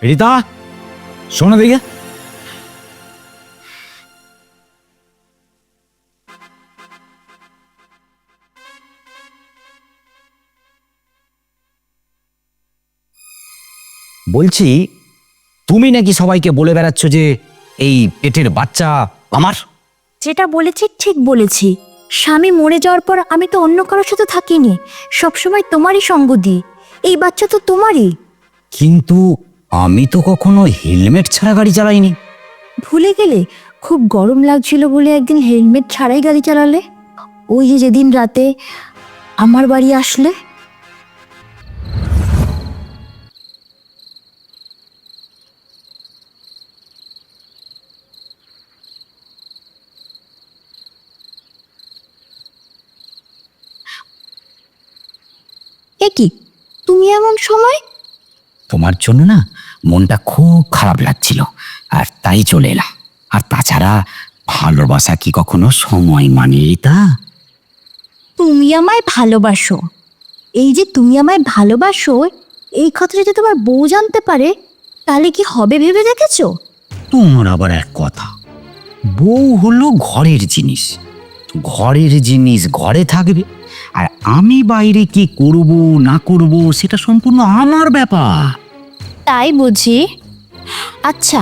রীতা, শোনো দেখে। বলছি, তুমি নাকি সবাইকে বলে বেড়াচ্ছ যে এই পেটের বাচ্চা আমার? যেটা বলেছি ঠিক বলেছি। স্বামী মরে যাওয়ার পর আমি তো অন্য কারোর সাথে থাকিনি, সবসময় তোমারই সঙ্গ দিই। এই বাচ্চা তো তোমারই। কিন্তু আমি তো কখনো হেলমেট ছাড়া গাড়ি চালাইনি। ভুলে গেলে? খুব গরম লাগছিল বলে একদিন হেলমেট ছাড়াই গাড়ি চালালে। ওই যে যেদিন রাতে আমার বাড়ি আসলে। এ কি, তুমি এমন সময়? তোমার জন্য না মনটা খুব খারাপ লাগছিল, আর তাই চলে এলাম। আর তাছাড়া ভালোবাসা কি কখনো সময় মানে রীতা? তুমি আমায় ভালোবাসো? এই যে তুমি আমায় ভালোবাসো, এই কথাটা যদি তোমার বউ জানতে পারে তাহলে কি হবে ভেবে দেখেছো? তোমার আবার এক কথা, বউ হলো ঘরের জিনিস, ঘরের জিনিস ঘরে থাকবে, আর আমি বাইরে কি করব না করব সেটা সম্পূর্ণ আমার ব্যাপার। তাই বুঝি? আচ্ছা,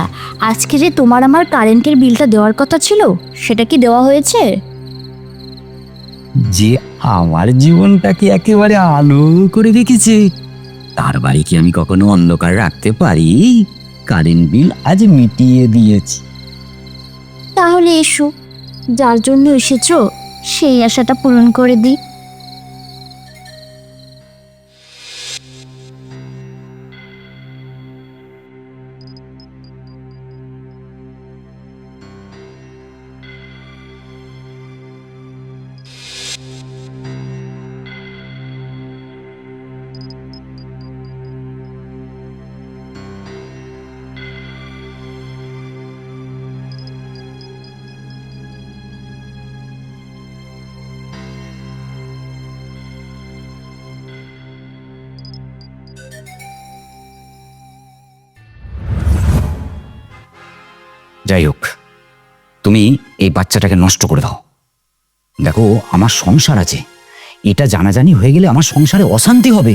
আজকে যে তোমার আমার কারেন্টের বিলটা দেওয়ার কথা ছিল, সেটা কি দেওয়া হয়েছে? যে আমার জীবনটাকে একেবারে আলো করে রেখেছে, তার বাড়ি কি আমি কখনো অন্ধকার রাখতে পারি? কারেন্ট বিল আজ মিটিয়ে দিয়েছি। তাহলে এসো, যার জন্য এসেছো সেই আশাটা পূরণ করে দিই। যাই হোক, তুমি এই বাচ্চাটাকে নষ্ট করে দাও। দেখো, আমার সংসার আছে, এটা জানাজানি হয়ে গেলে আমার সংসারে অশান্তি হবে।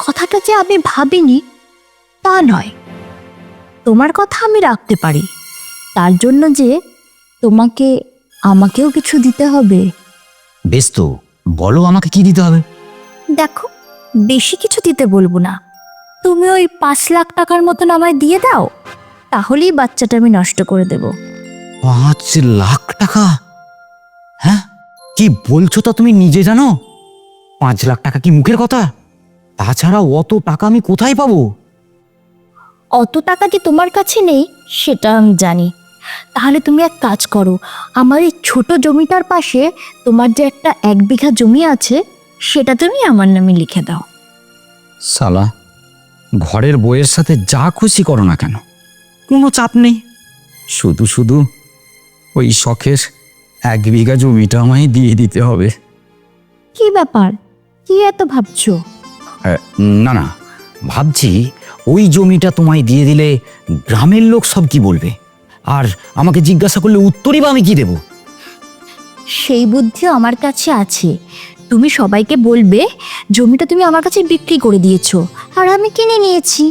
কথাটা যে আমি ভাবিনি তা নয়, তোমার কথা আমি রাখতে পারি, তার জন্য যে তোমাকে আমাকেও কিছু দিতে হবে। বেশ, তো বলো আমাকে কি দিতে হবে। দেখো, বেশি কিছু দিতে বলবো না, তুমি ওই 5 লাখ টাকার মতন আমায় দিয়ে দাও, তাহলেই বাচ্চাটা আমি নষ্ট করে দেব। 5 লাখ টাকা? হ্যাঁ, কি বলছো তা তুমি নিজে জানো? 5 লাখ টাকা কি মুখের কথা? তাছাড়া অত টাকা আমি কোথায় পাবো? অত টাকা যে তোমার কাছে নেই সেটা আমি জানি। তাহলে তুমি এক কাজ করো, আমার এই ছোট জমিটার পাশে তোমার যে একটা 1 বিঘা জমি আছে সেটা তুমি আমার নামে লিখে দাও। সালা, ঘরের বউয়ের সাথে যা খুশি করো না কেন, কোনো চাপ নেই। শুধু শুধু ওই শখের 1 বিঘা জমিটা আমায় দিয়ে দিতে হবে। কি ব্যাপার, কি এত ভাবছো? না না, ভাবছি ওই জমিটা তোমায় দিয়ে দিলে গ্রামের লোক সব কি বলবে, আর আমাকে জিজ্ঞাসা করলে উত্তরই বা আমি কি দেব? সেই বুদ্ধিও আমার কাছে আছে। তুমি সবাইকে বলবে জমিটা তুমি আমার কাছে বিক্রি করে দিয়েছো আর আমি কিনে নিয়েছি।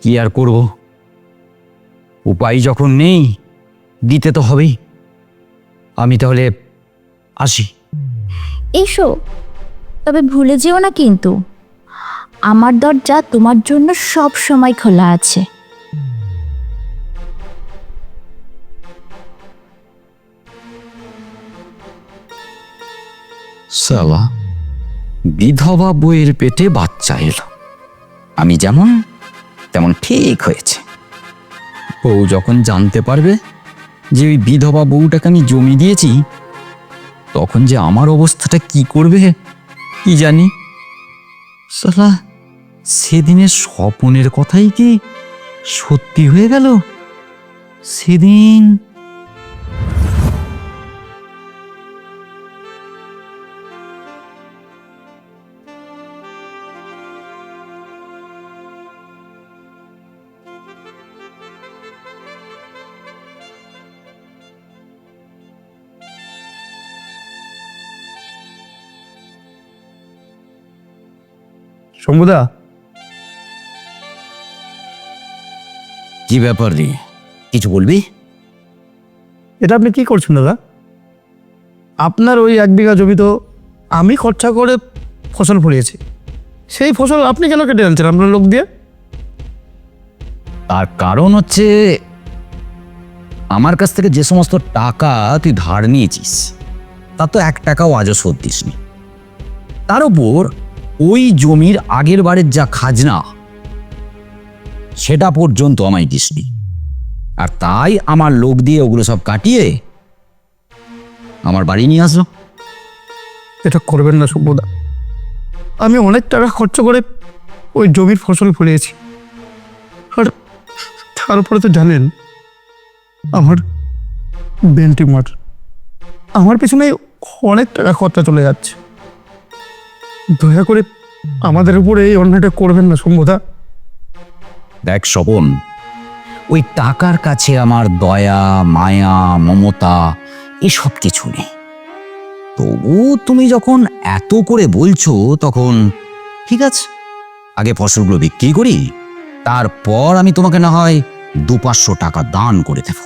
কি আর করব, উপায় যখন নেই দিতে তো হবেই। আমি তাহলে আসি। এসো, তবে ভুলে যেও না কিন্তু, আমার দরজা তোমার জন্য সব সময় খোলা আছে। সালা, বিধবা বইয়ের পেটে বাচ্চা এলো, আমি যেমন তেমন ঠিক হয়েছে। বউ যখন জানতে পারবে যে ওই বিধবা বউটাকে আমি জমি দিয়েছি, তখন যে আমার অবস্থাটা কি করবে কি জানি। সালা, সেদিনের স্বপনের কথাই কি সত্যি হয়ে গেল? সেদিন শম্ভুদা, কি ব্যাপার রে, কিছু বলবি? এটা আপনি কি করছেন দাদা? আপনার ওই 1 বিঘা জমি তো আমি খরচা করে ফসল ফলিয়েছি, সেই ফসল আপনি কেন কেটে আনছেন আপনার লোক দিয়ে? তার কারণ হচ্ছে আমার কাছ থেকে যে সমস্ত টাকা তুই ধার নিয়েছিস তা তো 1 টাকাও আজও শোধ দিসনি। তার উপর ওই জমির আগের বারের যা খাজনা সেটা পর্যন্ত আমায় দিসনি। আর তাই আমার লোক দিয়ে ওগুলো সব কাটিয়ে আমার বাড়ি নিয়ে আসলো। এটা করবেন না শম্ভুদা, আমি অনেক টাকা খরচ করে ওই জমির ফসল ফলিয়েছি, আর তারপরে তো জানেন আমার বেন্টি মাঠ, আমার পিছনে অনেক টাকা খরচা চলে যাচ্ছে। দয়া করে আমাদের উপরে এই অন্যায়টা করবেন না শম্ভুদা। দেখ স্বপন, ওই টাকার কাছে আমার দয়া মায়া মমতা এসব কিছু নেই। তবু তুমি যখন এত করে বলছো তখন ঠিক আছে, আগে ফসলগুলো বিক্রি করি, তারপর আমি তোমাকে না হয় 200-500 টাকা দান করে দেব।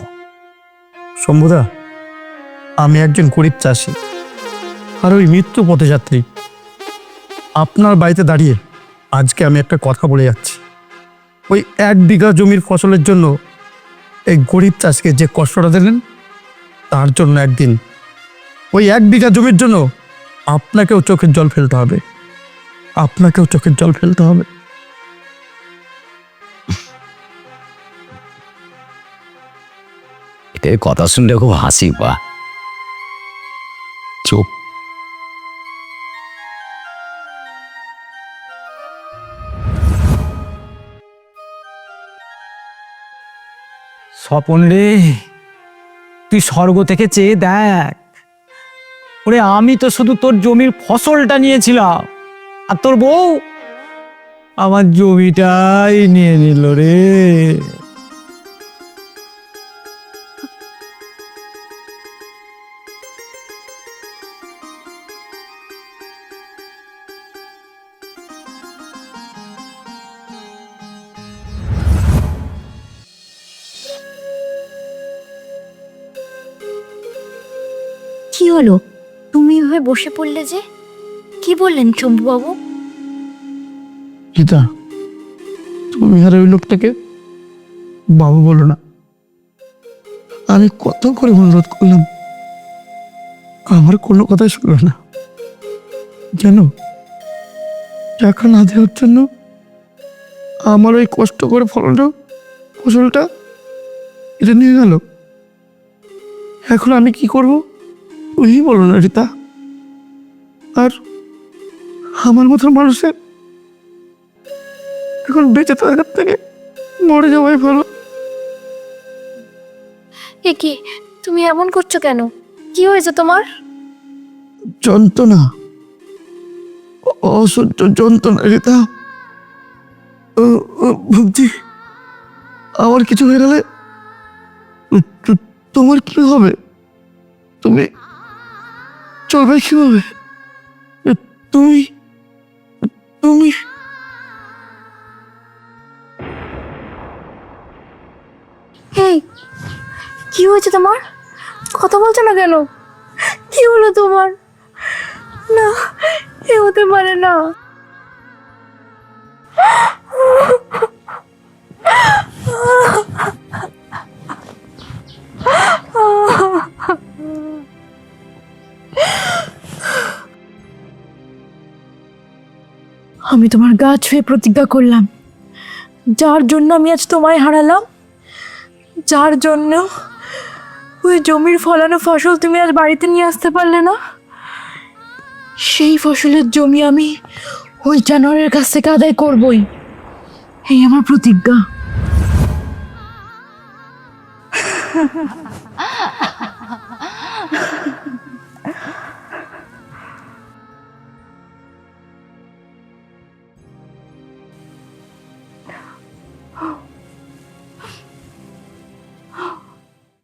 শম্ভুদা, আমি একজন গরিব চাষি আর ওই মৃত্যু পথযাত্রী। আপনার বাড়িতে দাঁড়িয়ে আজকে আমি একটা কথা বলে যাচ্ছি, ওই 1 বিঘা জমির ফসলের জন্য এই গরিব চাষিকে যে কষ্টটা দিলেন, তার জন্য একদিন ওই 1 বিঘা জমির জন্য আপনাকেও চোখের জল ফেলতে হবে, আপনাকেও চোখের জল ফেলতে হবে। এটার কথা শুনলে খুব হাসি পা। চুপ। স্বপন রে, তুই স্বর্গ থেকে চেয়ে দেখ, ওরে আমি তো শুধু তোর জমির ফসলটা নিয়েছিলাম, আর তোর বউ আমার জমিটাই নিয়ে নিল রে। কি হলো, তুমি এভাবে বসে পড়লে যে? কি বললেন শম্ভুবাবু? গীতা, তুমি আর ওই লোকটাকে বাবু বলো না। আমি কত করে অনুরোধ করলাম, আমার কোনো কথাই শুনলো না। জানো, টাকা না দেওয়ার জন্য আমার ওই কষ্ট করে ফসলটা এটা নিয়ে গেল। এখন আমি কি করব তুই বলো না রীতা। আর আমার মতো মানুষের এখন বেঁচে থাকার থেকে মরে যাওয়াই ভালো। এ কি, তুমি এমন করছো কেন? কি হয়েছে তোমার? যন্ত্রণা, অসহ্য যন্ত্রণা রীতা। ভাবছি আমার কিছু হয়ে গেলে তোমার কি হবে? তুমি চলবে কিভাবে? তুমি তুমি এই, কি হয়েছে তোমার? কথা বলছো না কেন? কি হলো তোমার? না, এ হতে পারে না। আমি তোমার গা ছুঁয়ে প্রতিজ্ঞা করলাম, যার জন্য আমি আজ তোমায় হারালাম, যার জন্য ওই জমির ফলানো ফসল তুমি আজ বাড়িতে নিয়ে আসতে পারলে না, সেই ফসলের জমি আমি ওই জানোয়ারের কাছ থেকে আদায় করবই। এই আমার প্রতিজ্ঞা।